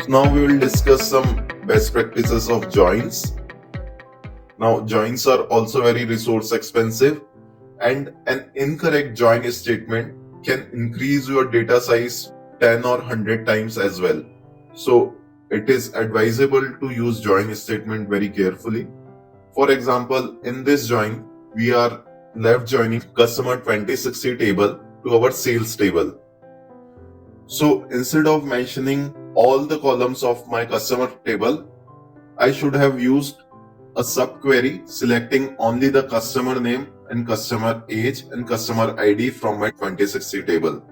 Now we will discuss some best practices of joins. Now joins are also very resource expensive, and an incorrect join statement can increase your data size 10 or 100 times as well. So it is advisable to use join statement very carefully. For example, in this join, we are left joining customer 2060 table to our sales table. So instead of mentioning all the columns of my customer table, I should have used a subquery selecting only the customer name and customer age and customer ID from my 2060 table.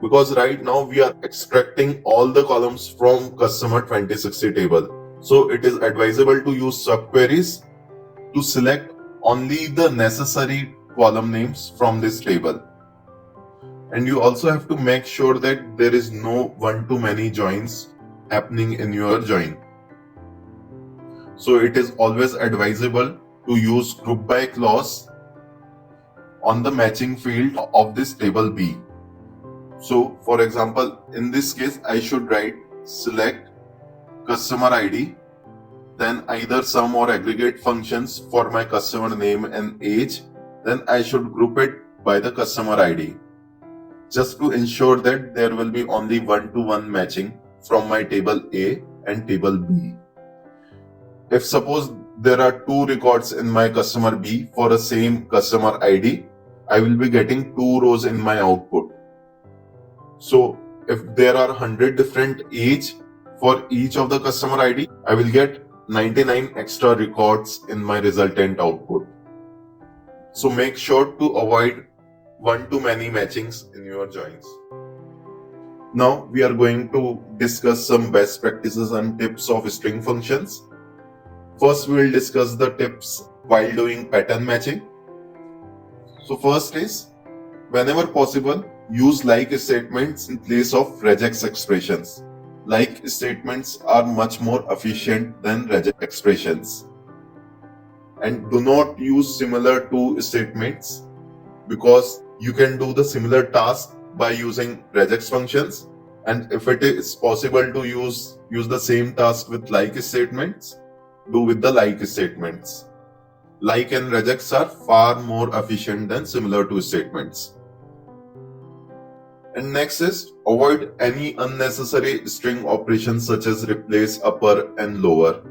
Because right now we are extracting all the columns from customer 2060 table. So it is advisable to use subqueries to select only the necessary column names from this table. And you also have to make sure that there is no one-to-many joins happening in your join. So it is always advisable to use group by clause on the matching field of this table B. So for example, in this case, I should write select customer ID, then either sum or aggregate functions for my customer name and age, then I should group it by the customer ID, just to ensure that there will be only one-to-one matching from my table A and table B. If suppose there are two records in my customer B for a same customer ID, I will be getting two rows in my output. So if there are 100 different age for each of the customer ID, I will get 99 extra records in my resultant output. So make sure to avoid one-to-many matchings in your joins. Now we are going to discuss some best practices and tips of string functions. First, we will discuss the tips while doing pattern matching. So first is, whenever possible, use like statements in place of regex expressions. Like statements are much more efficient than regex expressions. And do not use similar to statements, because you can do the similar task by using regex functions. And if it is possible to use the same task with like statements, do with the like statements. Like and regex are far more efficient than similar to statements. And next is, avoid any unnecessary string operations such as replace, upper and lower.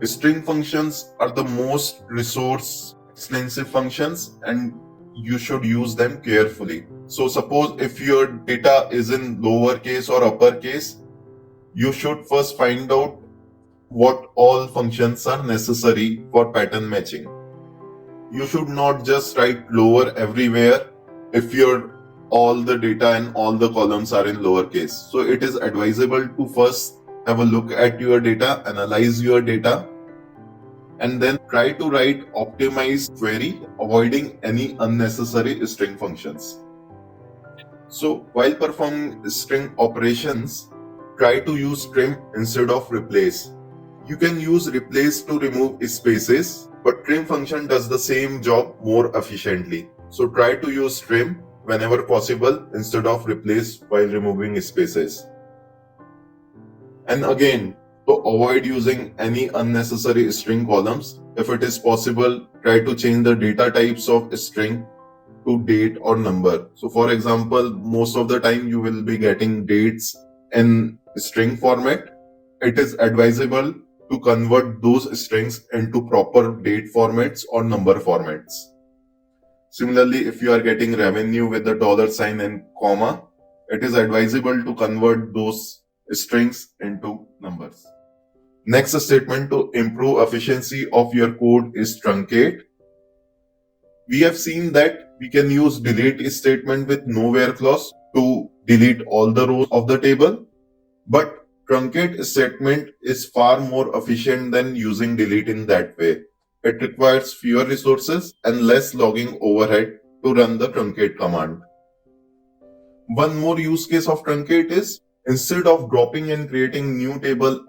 String functions are the most resource extensive functions and you should use them carefully. So suppose if your data is in lowercase or uppercase, you should first find out what all functions are necessary for pattern matching. You should not just write lower everywhere if your all the data and all the columns are in lowercase. So it is advisable to first have a look at your data, analyze your data, and then try to write optimized query, avoiding any unnecessary string functions. So while performing string operations, try to use trim instead of replace. You can use replace to remove spaces, but trim function does the same job more efficiently. So try to use trim whenever possible instead of replace while removing spaces. And again, to avoid using any unnecessary string columns, if it is possible, try to change the data types of string to date or number. So for example, most of the time you will be getting dates in string format. It is advisable to convert those strings into proper date formats or number formats. Similarly, if you are getting revenue with the $sign and comma, it is advisable to convert those strings into numbers. Next statement to improve efficiency of your code is truncate. We have seen that we can use delete statement with nowhere clause to delete all the rows of the table, but truncate statement is far more efficient than using delete in that way. It requires fewer resources and less logging overhead to run the truncate command. One more use case of truncate is, instead of dropping and creating new table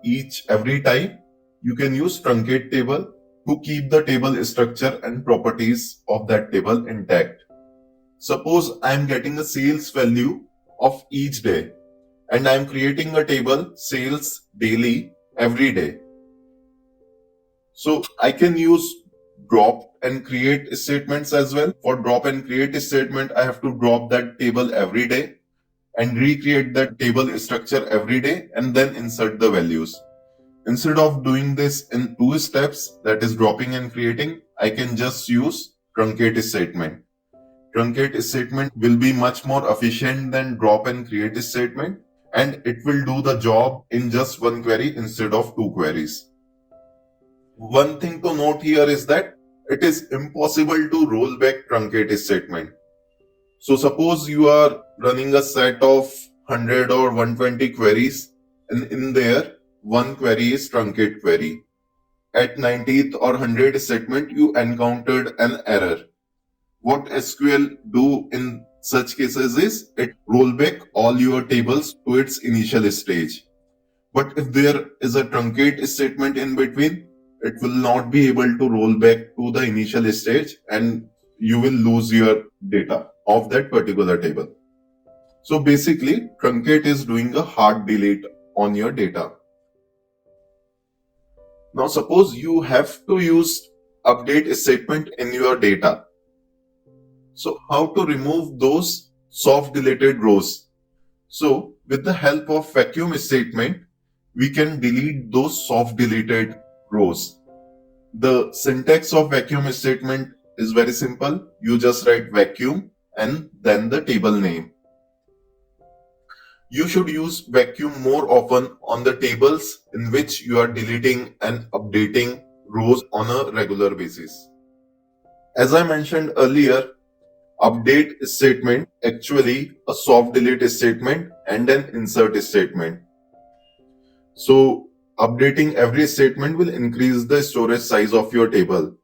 every time, you can use truncate table to keep the table structure and properties of that table intact. Suppose I am getting a sales value of each day and I'm creating a table sales daily every day. So I can use drop and create statements as well. For drop and create statement, I have to drop that table every day and recreate that table structure every day and then insert the values. Instead of doing this in 2 steps, that is dropping and creating, I can just use truncate statement. Truncate statement will be much more efficient than drop and create statement, and it will do the job in just one query instead of 2 queries. One thing to note here is that it is impossible to roll back truncate statement. So suppose you are running a set of 100 or 120 queries, and in there one query is truncate query. At 90th or 100th statement, you encountered an error. What SQL do in such cases is it roll back all your tables to its initial stage. But if there is a truncate statement in between, it will not be able to roll back to the initial stage and you will lose your data of that particular table. So basically, truncate is doing a hard delete on your data. Now suppose you have to use update statement in your data. So how to remove those soft deleted rows? So with the help of vacuum statement, we can delete those soft deleted rows. The syntax of vacuum statement is very simple. You just write vacuum and then the table name. You should use vacuum more often on the tables in which you are deleting and updating rows on a regular basis. As I mentioned earlier, update statement actually a soft delete statement and an insert statement. So updating every statement will increase the storage size of your table.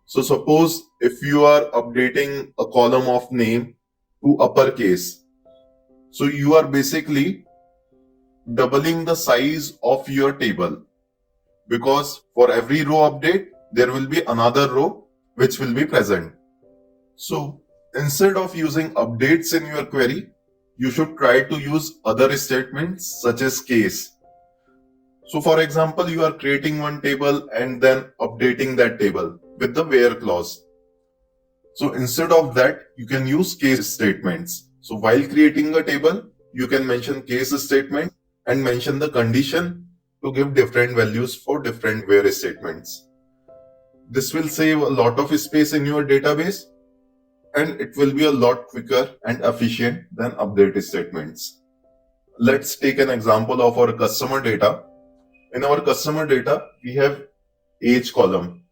So suppose if you are updating a column of name to uppercase, so you are basically doubling the size of your table, because for every row update, there will be another row which will be present. So instead of using updates in your query, you should try to use other statements such as case. So for example, you are creating one table and then updating that table with the where clause. So instead of that, you can use case statements. So while creating a table, you can mention case statement and mention the condition to give different values for different where statements. This will save a lot of space in your database and it will be a lot quicker and efficient than update statements. Let's take an example of our customer data. In our customer data, we have age column.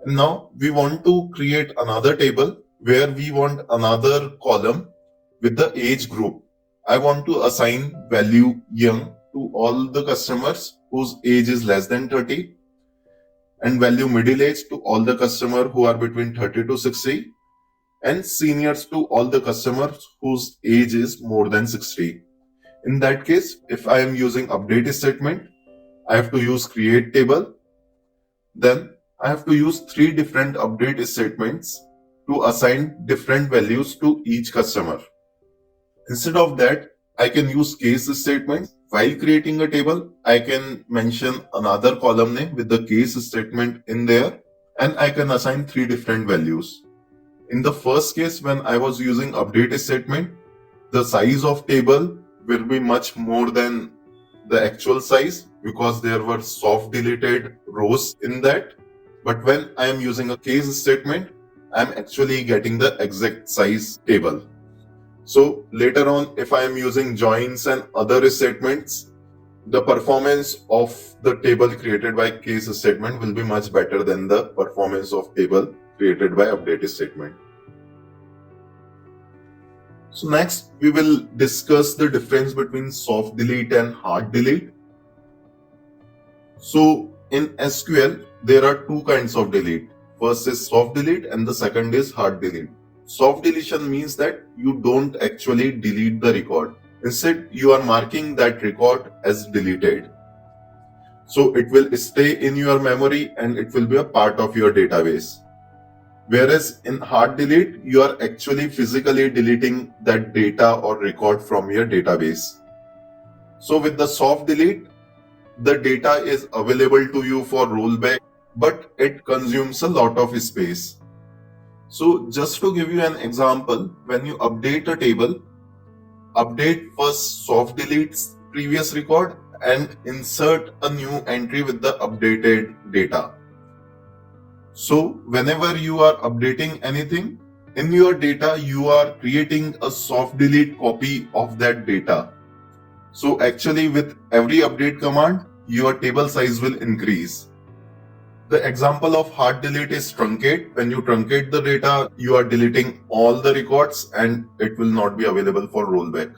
And now we want to create another table where we want another column with the age group. I want to assign value young to all the customers whose age is less than 30 and value middle age to all the customers who are between 30 to 60 and seniors to all the customers whose age is more than 60. In that case, if I am using update statement, I have to use create table. Then I have to use 3 different update statements to assign different values to each customer. Instead of that, I can use case statement. While creating a table, I can mention another column name with the case statement in there and I can assign 3 different values. In the first case, when I was using update statement, the size of table will be much more than the actual size because there were soft deleted rows in that. But when I am using a case statement, I am actually getting the exact size table. So later on, if I am using joins and other statements, the performance of the table created by case statement will be much better than the performance of table created by update statement. So next, we will discuss the difference between soft delete and hard delete. So in SQL, there are 2 kinds of delete. First is soft delete and the second is hard delete. Soft deletion means that you don't actually delete the record. Instead, you are marking that record as deleted. So it will stay in your memory and it will be a part of your database. Whereas in hard delete, you are actually physically deleting that data or record from your database. So with the soft delete, the data is available to you for rollback, but it consumes a lot of space. So just to give you an example, when you update a table, update first soft deletes previous record and insert a new entry with the updated data. So whenever you are updating anything in your data, you are creating a soft delete copy of that data. So actually with every update command, your table size will increase. The example of hard delete is truncate. When you truncate the data, you are deleting all the records and it will not be available for rollback.